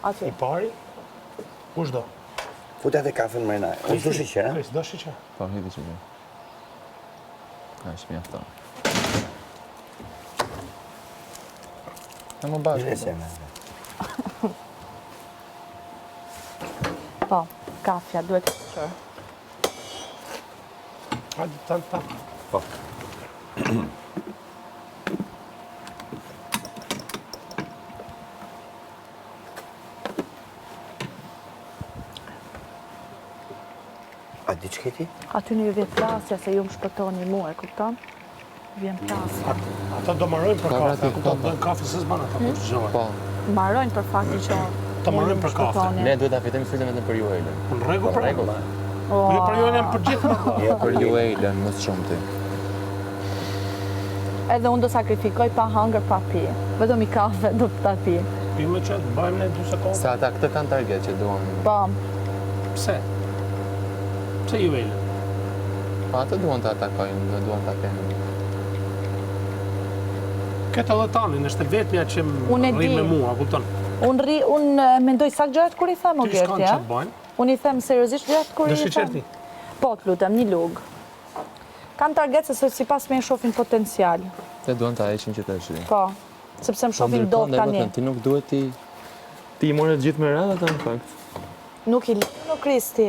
I pari, kush do? Futa dhe kafen mrena. Unë do sheqer, a? Kris, do sheqer? Po, hidi që bërë. A, është mjafton. Në më bashkë. Po, kafja, duhet të qërë. Hajde, ta. Po. A di që këti? Aty një vjetë plasja se ju më shpëtoni mua, e kupton? Vjen plasja. Ata do marrojnë për kafe, a kupton, dojnë kafe se s'ban ata për të gjëve. Po. Marrojnë për faktin që Ta marrojnë për kafe. Ne duhet ta fitojmë fytyn vetëm për ju Elen. Në rregull, Në rregull. Jo për ju janë për gjithë. Jo për ju Elen, më shumë ti. Edhe unë do sakrifikoj pa hangër, pa pi. Vetëm i kafe do të ta pi. Pimë që bëjmë ne 2 sekondë. Se ata këtë kanë target që duan. Po, Pse? Pse ju Elen? Po atë duan të atakojnë, dhe duan të kenë. Këtë edhe tanin, është e vetmja që Unë e rri di. me mua, kupton? unë mendoj sak gjërat kur i them o Ty s'kan Gerti, që ja? të bëjnë. Unë i them seriozisht gjërat kur i Do them. sheqer ti? Po, të lutem, një lugë. Kam target se sipas me e shohin potencial. Dhe duan të heqin që të është. Po, sepse më shohin dot tani. Ti nuk duhet ti i morë të gjithë me radhë ata në fakt. Nuk i lidh Kristi,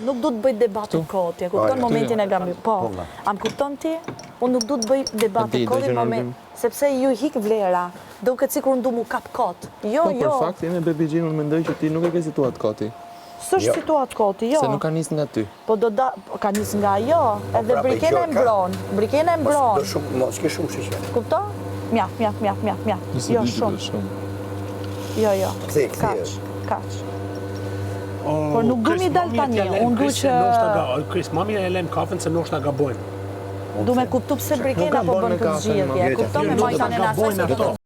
nuk du të bëj debat të koti, e kupton momentin e gamit. Po, a më kupton ti? Unë nuk du të bëj debat të koti moment, sepse ju hik vlera. Duket sikur unë du mu kap kot. Jo, Po, për jo. fakt, jemi Bebi unë mendoj që ti nuk e ke situatë koti. S'është situatë koti, jo. Se nuk ka nisë nga ty. Po do da, ka nis nga jo, edhe brikena e mbron. Brikena e mbron. Mos ke shumë sheqer. Kupton? Mjaf. Jo, shumë. Jo. Kaq. Por nuk du mi dal tani, unë du që... Kris, mami e lem kafen se ndoshta gabojnë. Du me kuptu pse brikena po bën këtë zgjidhje. Kupton me majtan e asaj se do të